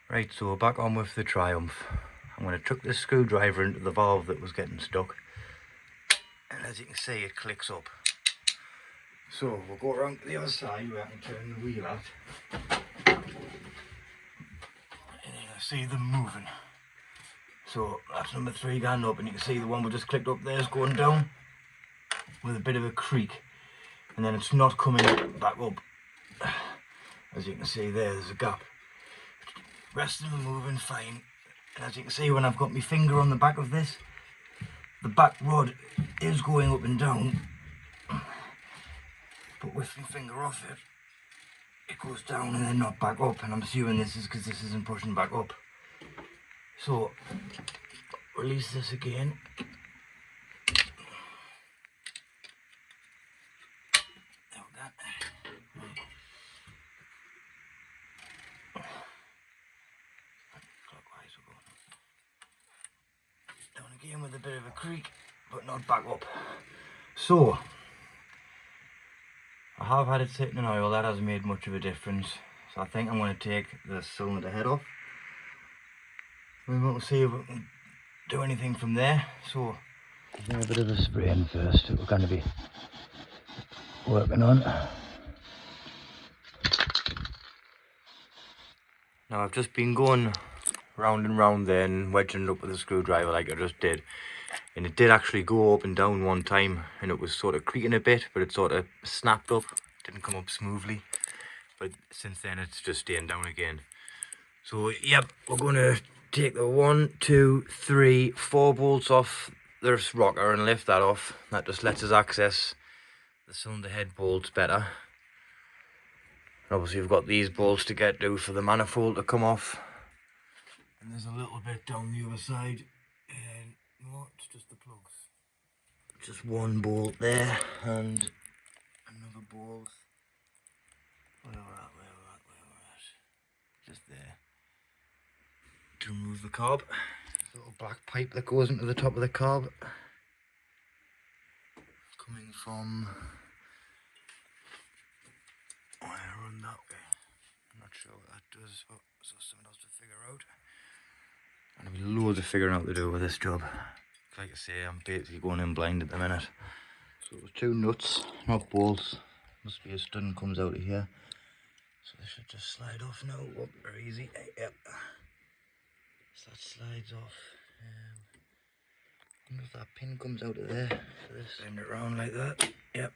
Right, so back on with the Triumph. I'm going to chuck this screwdriver into the valve that was getting stuck. And as you can see, it clicks up. So we'll go around to the other side where I can turn the wheel out. And you can see them moving. So that's number 3 going up, and you can see the one we just clicked up there is going down with a bit of a creak. And then it's not coming back up. As you can see there's a gap. The rest of them are moving fine. And as you can see, when I've got my finger on the back of this, the back rod is going up and down. But with my finger off it, it goes down and then not back up. And I'm assuming this is because this isn't pushing back up. So, release this again. There we go. Clockwise we're going. Down again with a bit of a creak, but not back up. So, I have had it sitting in oil, that hasn't made much of a difference. So I think I'm going to take the cylinder head off. We won't see if we can do anything from there. So, a bit of a spray in first that we're going to be working on. Now I've just been going round and round there and wedging it up with a screwdriver like I just did. And it did actually go up and down one time, and it was sort of creaking a bit, but it sort of snapped up. It didn't come up smoothly. But since then it's just staying down again. So yep, we're going to take the 1, 2, 3, 4 bolts off this rocker and lift that off. That just lets us access the cylinder head bolts better. And obviously we've got these bolts to get to for the manifold to come off. And there's a little bit down the other side. And no, it's just the plugs. Just one bolt there and another bolt. Where we're at. Just there. To remove the carb. Little black pipe that goes into the top of the carb. Coming from run that way. I'm not sure what that does, but so something else to figure out. And there'll be loads of figuring out to do with this job. Like I say, I'm basically going in blind at the minute. So there's 2 nuts, not bolts. Must be a stud comes out of here. So they should just slide off now. Oh, very easy. Yep. So that slides off. I wonder if that pin comes out of there. So this bend it around like that. Yep.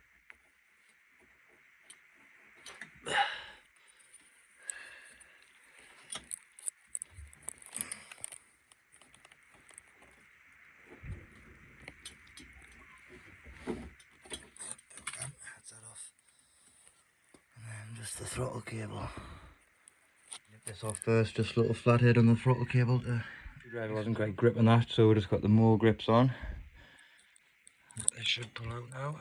Just the throttle cable. Nip this off first, just a little flathead on the throttle cable. The driver wasn't quite gripping that, so we just got the more grips on. They should pull out now.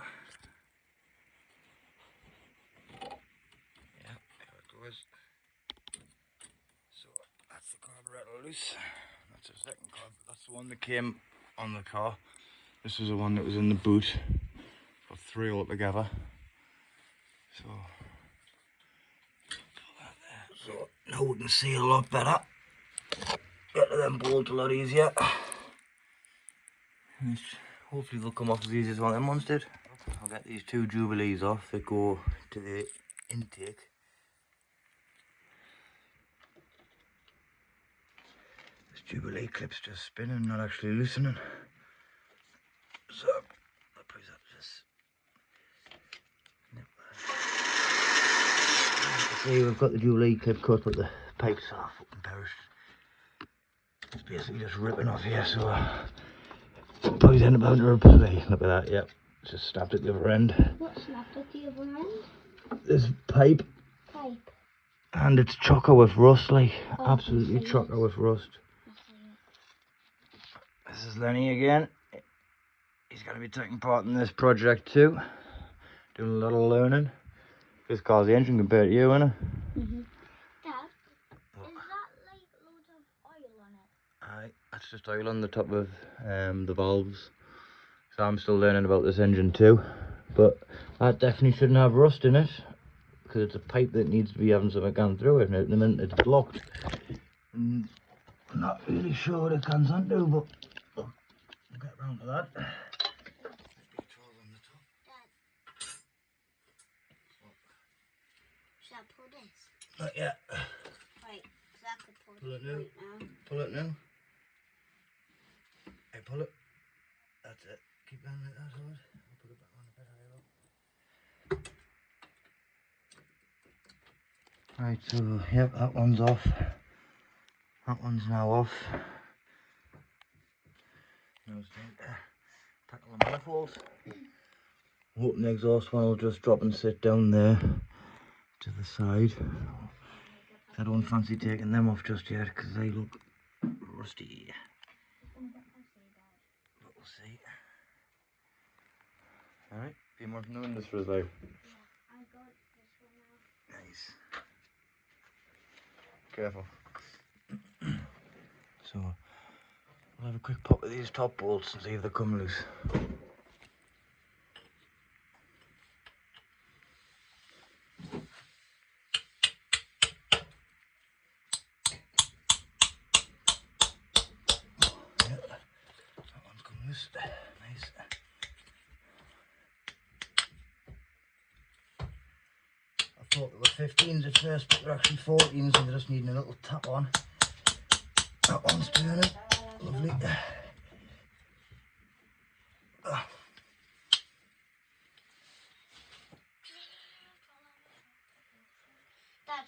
Yeah, there it goes. So that's the carburetor loose. That's the second carb. That's the one that came on the car. This was the one that was in the boot. Got 3 altogether. So. So now we can see a lot better. Get to them bolts a lot easier. Hopefully they'll come off as easy as one of them ones did. I'll get these 2 Jubilees off that go to the intake. This Jubilee clip's just spinning, not actually loosening. So I'll put that just nip that. See, we've got the Jubilee clip cut, but the pipes are fucking perished. It's basically just ripping off here, so probably then about to replay. Look at that, yep. Just snapped at the other end. What snapped at the other end? This pipe. Pipe. And it's chocker with rust, like absolutely chocker with rust. This is Lenny again. He's going to be taking part in this project too. Doing a lot of learning. This car's the engine compared to you, isn't it? Dad, is that like loads of oil on it? Aye, that's just oil on the top of the valves. So I'm still learning about this engine too. But that definitely shouldn't have rust in it, because it's a pipe that needs to be having something gone through it, and at the minute it's blocked. And I'm not really sure what it comes onto, but we'll get round to that. Should I pull this? Not yet. Right, so I could pull Pull it it now. right now. Pull it now. Hey, pull it. That's it. Keep going like that, hard. I'll put it back on a bit higher up. Right, so, yep, that one's off. That one's now off. Now it's time to tackle the manifolds. Hoping the exhaust one will just drop and sit down there to the side. I don't fancy taking them off just yet because they look rusty. But we'll see. Alright, be more than doing this for us though. Yeah, I got this one now. Nice. Careful. So, we'll have a quick pop of these top bolts and see if they come loose. Yeah, that one's come loose. Nice. I thought they were 15s at first, but they're actually 14s, so they're just needing a little tap on. That one's turning. Lovely. Dad,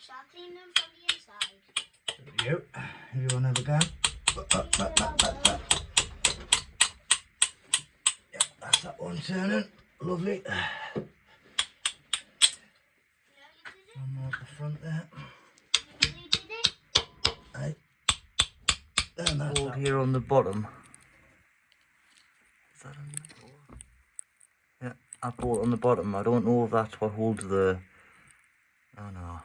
shall I clean them from the inside? There you go. Everyone have a go. Yeah, that's that one turning. Lovely. One more at the front there. You did it? Aye. And that's bolt here on the bottom. Is that on the board? Yeah, that bolt on the bottom. I don't know if that's what holds the... Oh no.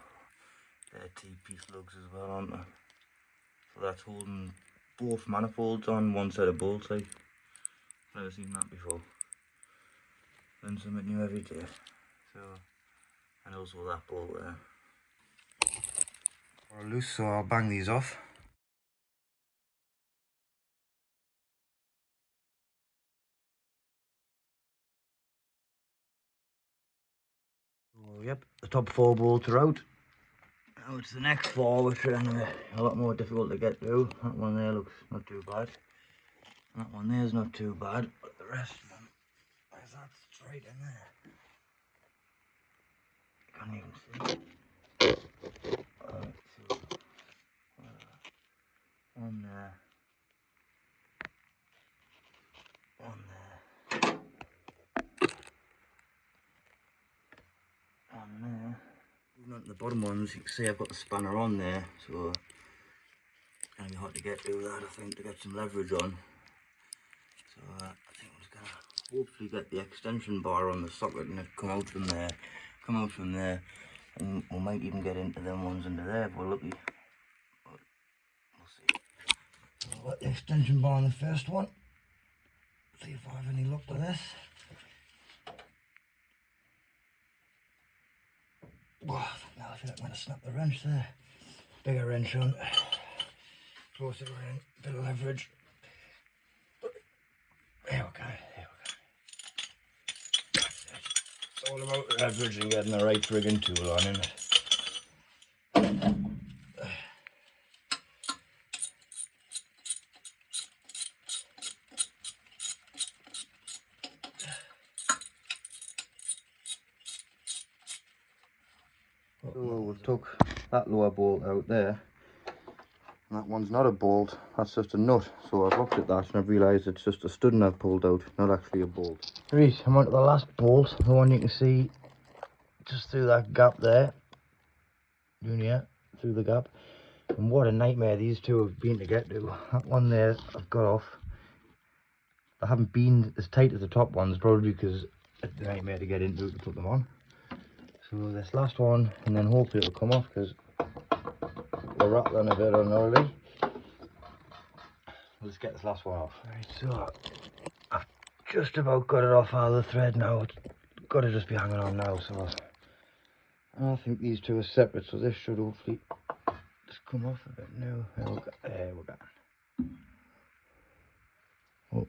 They're T-piece lugs as well, aren't they? So that's holding both manifolds on one set of bolts, like. I've never seen that before. Learn something new every day. So, and also that bolt there. They're loose, so I'll bang these off. So, yep, the top 4 bolts are out. Now it's the next 4 which are anyway a lot more difficult to get through. That one there looks not too bad. And that one there is not too bad, but the rest of them, there's that straight in there. Can't even see. Alright, so one there. One there. One there. Moving on to the bottom ones, you can see I've got the spanner on there, so it's going to be hard to get through that, I think, to get some leverage on. So I think I'm just going to hopefully get the extension bar on the socket and it come out from there. And we might even get into them ones under there if we're lucky. But we'll see. So I've got the extension bar on the first one. See if I have any luck with this. Oh, now I feel like I'm going to snap the wrench there. Bigger wrench on. Closer in, bit of leverage. There we go, That's it. It's all about leverage and getting the right friggin' tool on, isn't it? So we've took that lower bolt out there. And that one's not a bolt, that's just a nut. So I've looked at that and I've realised it's just a studding I've pulled out, not actually a bolt. Right, I'm on to the last bolt, the one you can see just through that gap there. Yeah, through the gap. And what a nightmare these two have been to get to. That one there I've got off. They haven't been as tight as the top ones, probably because it's a nightmare to get into to put them on. So this last one, and then hopefully it'll come off because we're rattling a bit on already. Let's get this last one off. Right, so I've just about got it off out of the thread now. It's got to just be hanging on now. So I think these two are separate, so this should hopefully just come off a bit now. There we go. Oh,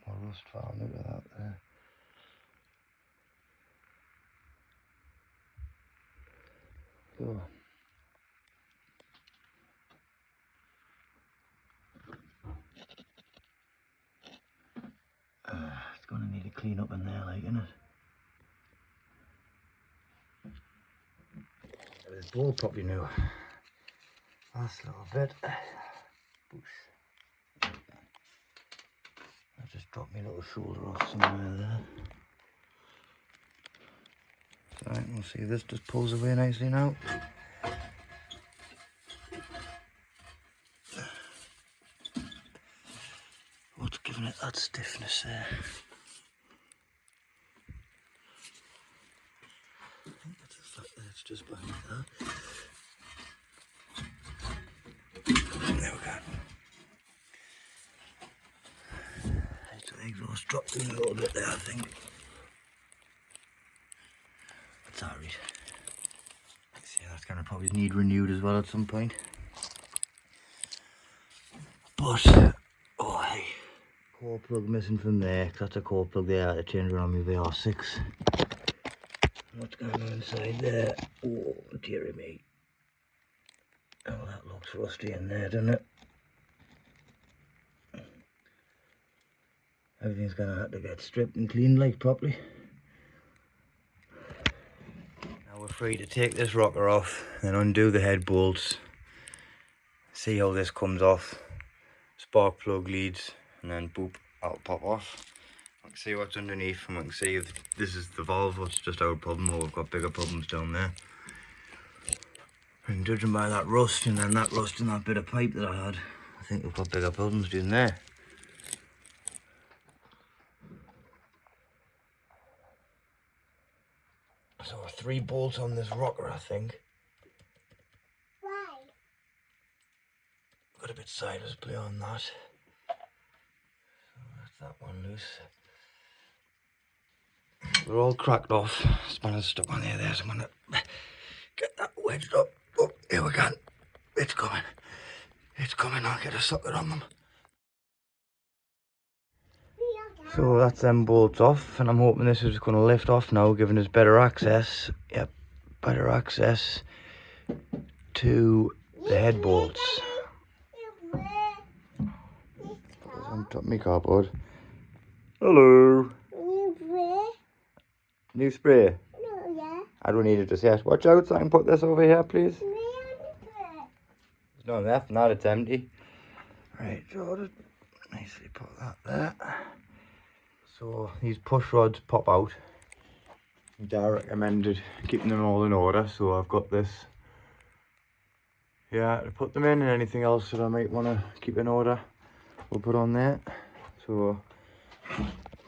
more rust found. Look at that there. So. It's going to need a clean up in there, like, isn't it? This ball probably new. Last little bit. Push. I just dropped my little shoulder off somewhere there. Right, we'll see if this just pulls away nicely now. What's giving it that stiffness there? I think that's the fact that it's just behind that. There we go. Right, so the exhaust dropped in a little bit there, I think. That's alright. See, that's going to probably need renewed as well at some point. But, oh hey, core plug missing from there, 'cause that's a core plug there to change around my VR6. What's going on inside there? Oh, dearie me. Oh, that looks rusty in there, doesn't it? Everything's going to have to get stripped and cleaned like properly. Now we're free to take this rocker off and undo the head bolts. See how this comes off. Spark plug leads, and then boop, that'll pop off. I can see what's underneath, and I can see if this is the valve, what's just our problem, or we've got bigger problems down there. And judging by that rust, and then that rust in that bit of pipe that I had, I think we've got bigger problems down there. So 3 bolts on this rocker, I think. Why? Got a bit sideways play on that. So that's that one loose. They're all cracked off. Spanner's stuck on there, so I'm gonna get that wedged up. Oh, here we go. It's coming. It's coming. I'll get a socket on them. So that's them bolts off, and I'm hoping this is going to lift off now, giving us better access. Yep, better access to the head bolts. On top of my cardboard. Hello. New spray? No, yeah. I don't need it just yet. Watch out so I can put this over here, please. There's no left, now it's empty. Right, so I'll just nicely put that there. So these push rods pop out. Dad recommended keeping them all in order, so I've got this. Yeah, to put them in, and anything else that I might want to keep in order, we'll put on there. So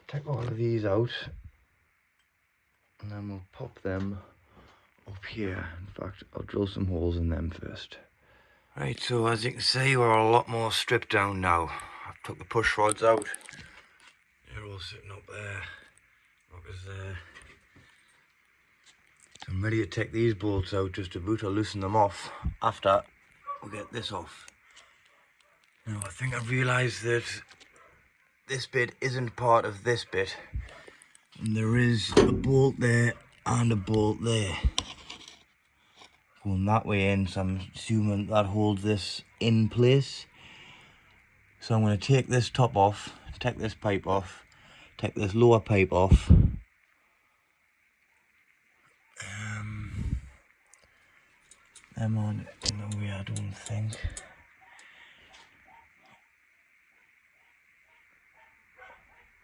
take all of these out, and then we'll pop them up here. In fact, I'll drill some holes in them first. Right, so as you can see, we're a lot more stripped down now. I've took the push rods out. They're all sitting up there. Rockers there. So I'm ready to take these bolts out just about to loosen them off after we get this off. Now I think I've realised that this bit isn't part of this bit. And there is a bolt there and a bolt there. Going that way in, so I'm assuming that holds this in place. So I'm going to take this top off, take this pipe off, take this lower pipe off. Them on in the way, I don't think.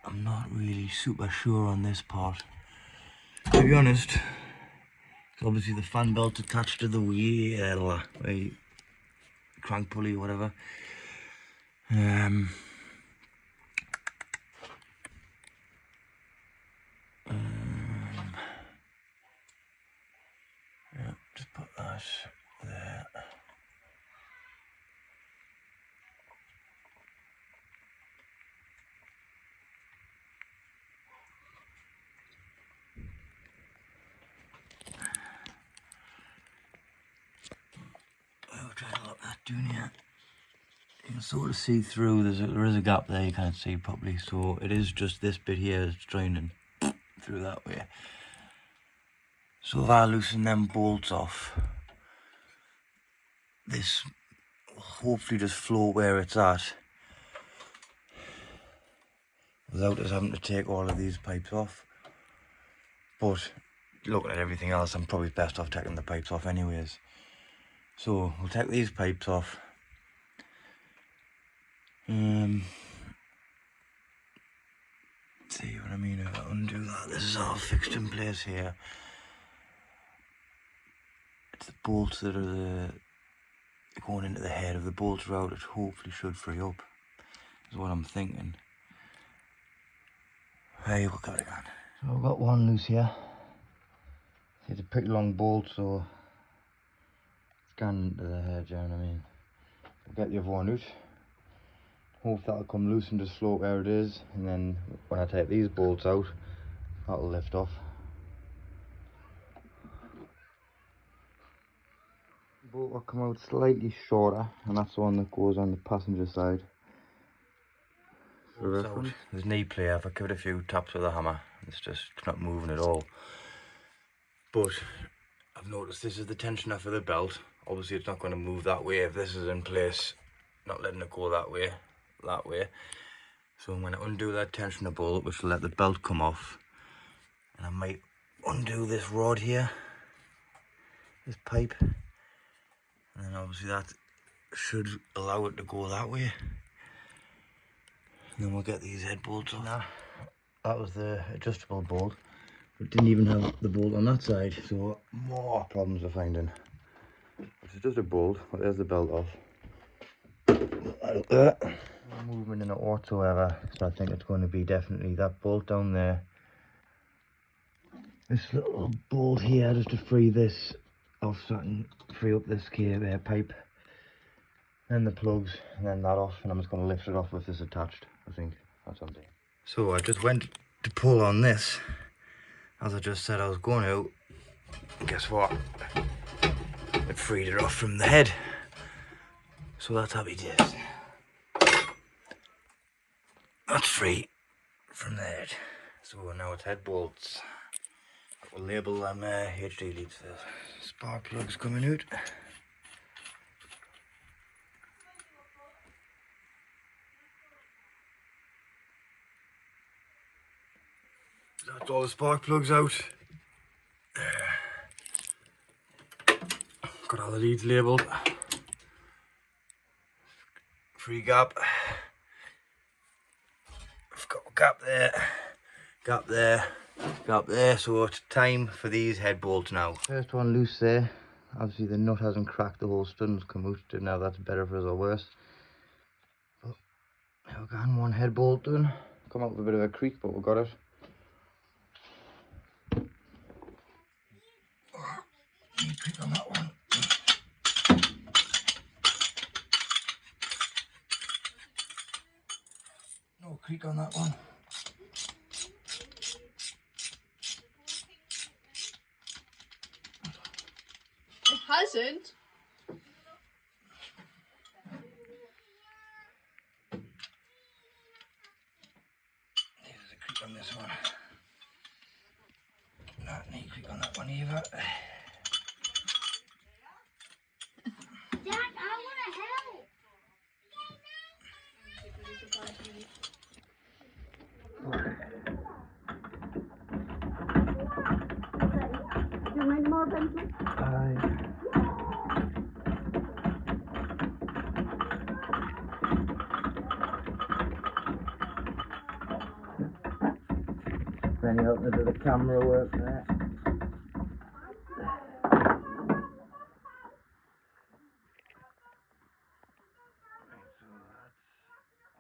I'm not really super sure on this part. To be honest, it's obviously the fan belt attached to the wheel, crank pulley, whatever. Yeah, just put that there. doing here. You can sort of see through. There is a gap there. You can't see properly. So it is just this bit here is draining through that way. So if I loosen them bolts off, this will hopefully just float where it's at without us having to take all of these pipes off. But looking at everything else, I'm probably best off taking the pipes off anyways. So we'll take these pipes off. See what I mean? If I undo that, this is all fixed in place here. It's the bolts that are going into the head of the bolts route. It hopefully should free up, is what I'm thinking. Hey, we'll got it on. So I've got one loose here. It's a pretty long bolt, so it's gone into the head, you know what I mean? We'll get the other one out. Hope that'll come loose and just float where it is, and then when I take these bolts out, that'll lift off. The bolt will come out slightly shorter, and that's the one that goes on the passenger side. For reference, there's knee play. If I give it a few taps with a hammer, it's not moving at all. But I've noticed this is the tensioner for the belt. Obviously it's not going to move that way if this is in place, not letting it go that way. So I'm going to undo that tensioner bolt, which will let the belt come off, and I might undo this rod here, this pipe, and then obviously that should allow it to go that way, and then we'll get these head bolts on. Now that was the adjustable bolt, but didn't even have the bolt on that side, so more problems we're finding. It's just a bolt, but there's the belt off. No movement in it whatsoever, so I think it's going to be definitely that bolt down there. This little bolt here just to free this off, so I can free up this pipe, and the plugs, and then that off, and I'm just going to lift it off with this attached. I think that's what I'm doing. So I just went to pull on this, as I just said I was going out. Guess what? It freed it off from the head. So that's happy days. That's free from the head. So now it's head bolts. We'll label them HD leads first. Spark plugs coming out. That's all the spark plugs out. Got all the leads labelled. Free gap. I've got a gap there, gap there, gap there. So it's time for these head bolts now. First one loose there. Obviously the nut hasn't cracked, the whole stun's come out. Don't know if that's better for us or worse. But we've got one head bolt done. Come out with a bit of a creak, but we got it. Creak on that one. No creak on that one. It hasn't. There's a creak on this one. Not any creak on that one either. Dad, I want to help. Do you need more pencils? Then you help me do the camera work there.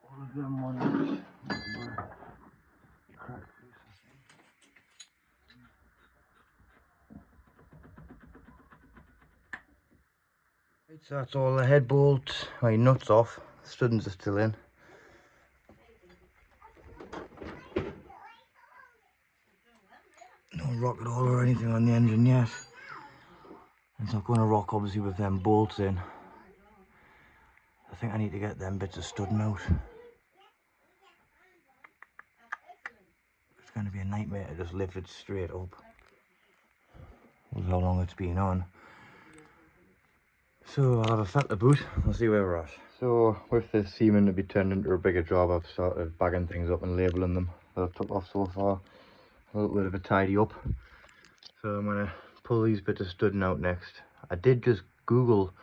All of them ones cracked loose, I think. Right, so that's all the head bolts. My nuts off. The studdings are still in. No rock at all or anything on the engine yet. It's not going to rock obviously with them bolts in. think I need to get them bits of studding out. It's going to be a nightmare to just lift it straight up with how long it's been on. So I'll have a felt boot. We'll see where we're at. So with this seeming to be turned into a bigger job, I've started bagging things up and labelling them that I've took off so far. A little bit of a tidy up. So I'm going to pull these bits of studding out next. I did just Google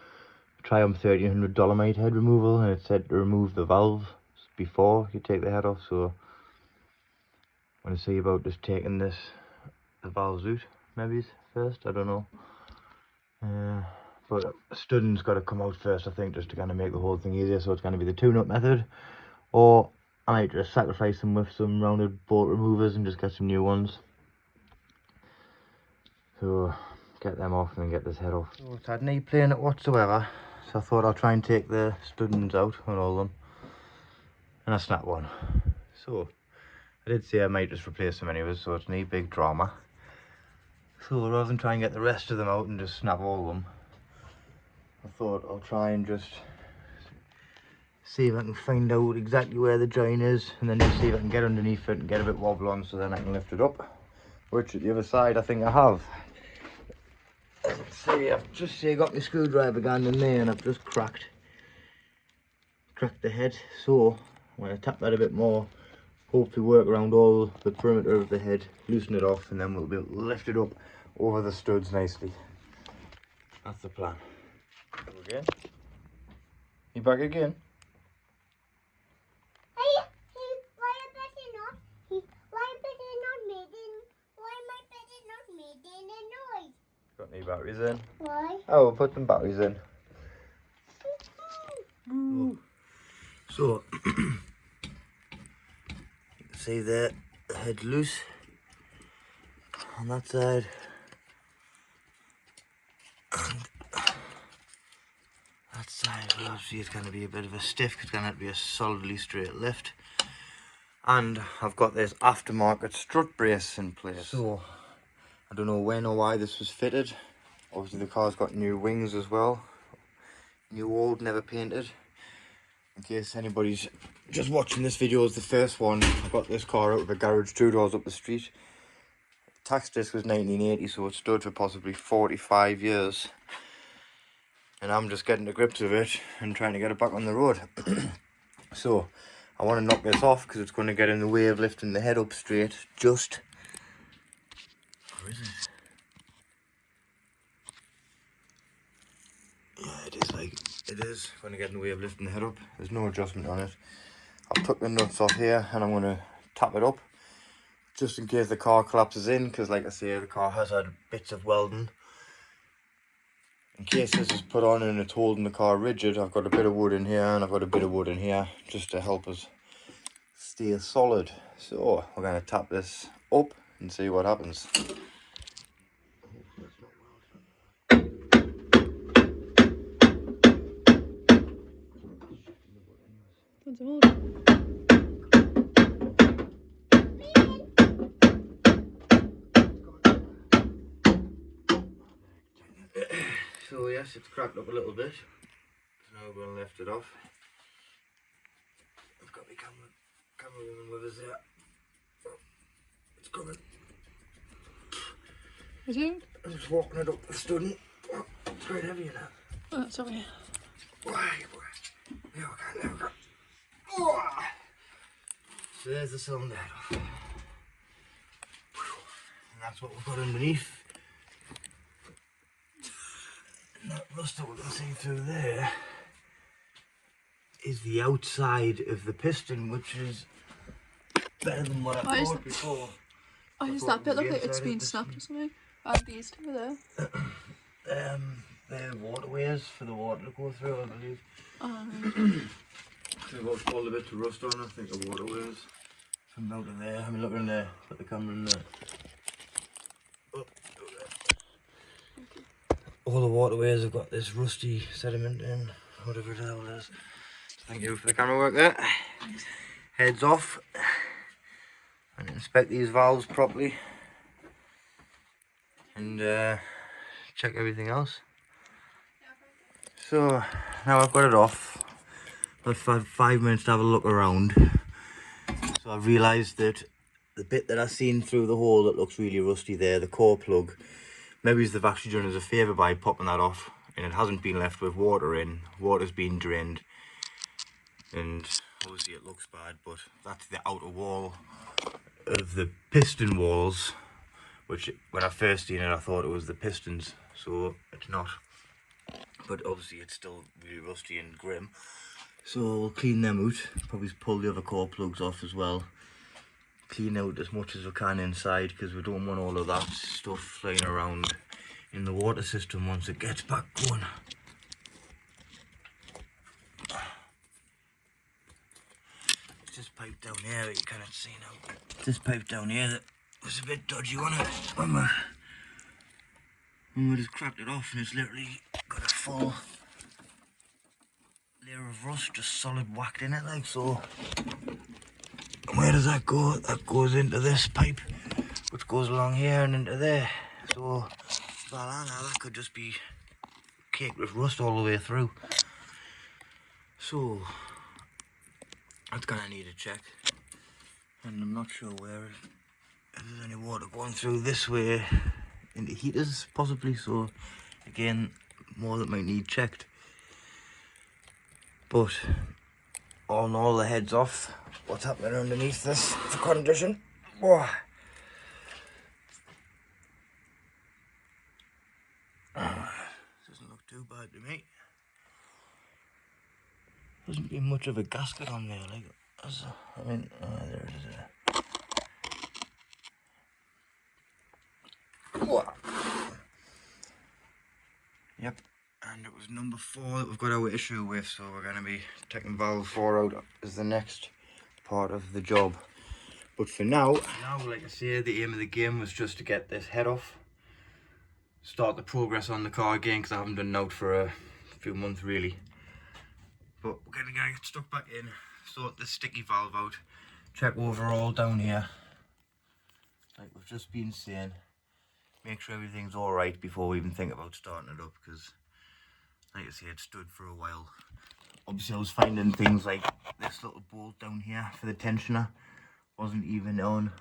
Triumph 1300 Dolomite head removal, and it said to remove the valve before you take the head off. So I'm going to see about just taking the valves out maybe first. I don't know. But studding's got to come out first, I think, just to kind of make the whole thing easier. So it's going to be the tune-up method, or I might just sacrifice them with some rounded bolt removers and just get some new ones. So get them off and then get this head off. So it's had no playing it whatsoever, so I thought I'll try and take the studdings out on all of them, and I snapped one. So I did say I might just replace them anyways, so it's no big drama. So rather than try and get the rest of them out and just snap all of them, I thought I'll try and just see if I can find out exactly where the join is, and then just see if I can get underneath it and get a bit wobble on, so then I can lift it up, which at the other side I think I have. Let's see, I've just got my screwdriver gun in there and I've just cracked the head, so I'm going to tap that a bit more, hopefully work around all the perimeter of the head, loosen it off, and then we'll be able to lift it up over the studs nicely. That's the plan. Go again. You back again? Got any batteries in? Why? Oh, we'll put some batteries in. So, see there, the head's loose on that side. And that side, obviously, it's going to be a bit of a stiff, it's going to have to be a solidly straight lift. And I've got this aftermarket strut brace in place. So, I don't know when or why this was fitted. Obviously the car's got new wings as well. New old, never painted. In case anybody's just watching this video as the first one, I got this car out of a garage 2 doors up the street. Tax disc was 1980, so it stood for possibly 45 years. And I'm just getting to grips with it and trying to get it back on the road. So, I want to knock this off because it's going to get in the way of lifting the head up straight. Just... Where is it? Yeah, it is going to get in the way of lifting the head up. There's no adjustment on it. I've took the nuts off here and I'm going to tap it up just in case the car collapses in, because like I say, the car has had bits of welding. In case this is put on and it's holding the car rigid, I've got a bit of wood in here and I've got a bit of wood in here just to help us stay solid. So we're going to tap this up and see what happens. So yes, it's cracked up a little bit. So now we're going to lift it off. I've got my camera woman with us there. It's coming. Is it? I'm just walking it up the studding. It's quite heavy now. Oh, that's okay. Why, boy? There we go. Oh. So there's the cylinder head off. And that's what we've got underneath. And that rust that we can see through there is the outside of the piston, which is better than what I thought before. Oh, does that bit look like it's been snapped or something? Add these two there. They're waterways for the water to go through, I believe. So we've got all a bit to rust on, I think, the waterways. From out of there, I mean, look in there, put the camera in there. Oh, all the waterways have got this rusty sediment in, whatever the hell it is. Thank you for the camera work there. Heads off. And inspect these valves properly. And check everything else. So now I've got it off. I've had 5 minutes to have a look around. So I've realised that the bit that I've seen through the hole that looks really rusty there, the core plug, maybe they've actually done us a favour by popping that off, and it hasn't been left with water in. Water's been drained, and obviously it looks bad, but that's the outer wall of the piston walls, which when I first seen it I thought it was the pistons, so it's not. But obviously it's still really rusty and grim. So we'll clean them out, probably pull the other core plugs off as well. Clean out as much as we can inside, because we don't want all of that stuff flying around in the water system once it gets back going. It's this pipe down here that you cannot see now. This pipe down here that was a bit dodgy, wasn't it? When we just cracked it off, and it's literally got a full layer of rust just solid whacked in it like so. And where does that go? That goes into this pipe, which goes along here and into there. So that could just be caked with rust all the way through. So that's gonna need a check, and I'm not sure where if there's any water going through this way into heaters possibly. So again, more that might need checked. But all in all, the head's off. What's happening underneath this for condition? Whoa. Doesn't look too bad to me. Doesn't be much of a gasket on there, like, I mean, there it is. Whoa. Yep, and it was number 4 that we've got our issue with, so we're going to be taking valve 4 out as the next part of the job. But for now, like I say, the aim of the game was just to get this head off, start the progress on the car again, because I haven't done out for a few months really. But we're going to get stuck back in, sort the sticky valve out, check overall down here, like we've just been saying. Make sure everything's alright before we even think about starting it up, because like I say, it stood for a while. Obviously I was finding things like this little bolt down here for the tensioner wasn't even on,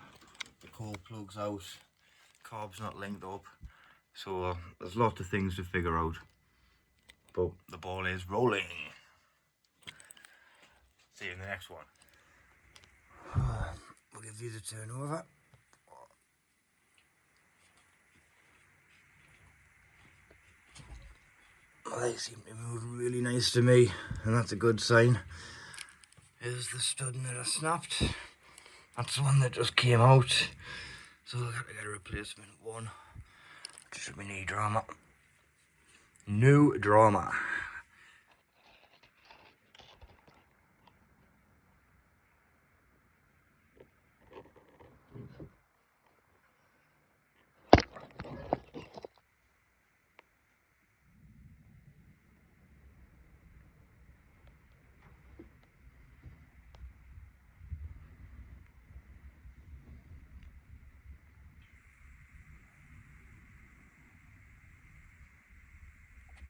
the core plug's out, carb's not linked up, so there's lots of things to figure out, but the ball is rolling. See you in the next one. We'll give these a turn over. Well, they seem to move really nice to me, and that's a good sign. Here's the stud that I snapped. That's the one that just came out. So I've got to get a replacement one. Which should be no drama. No drama.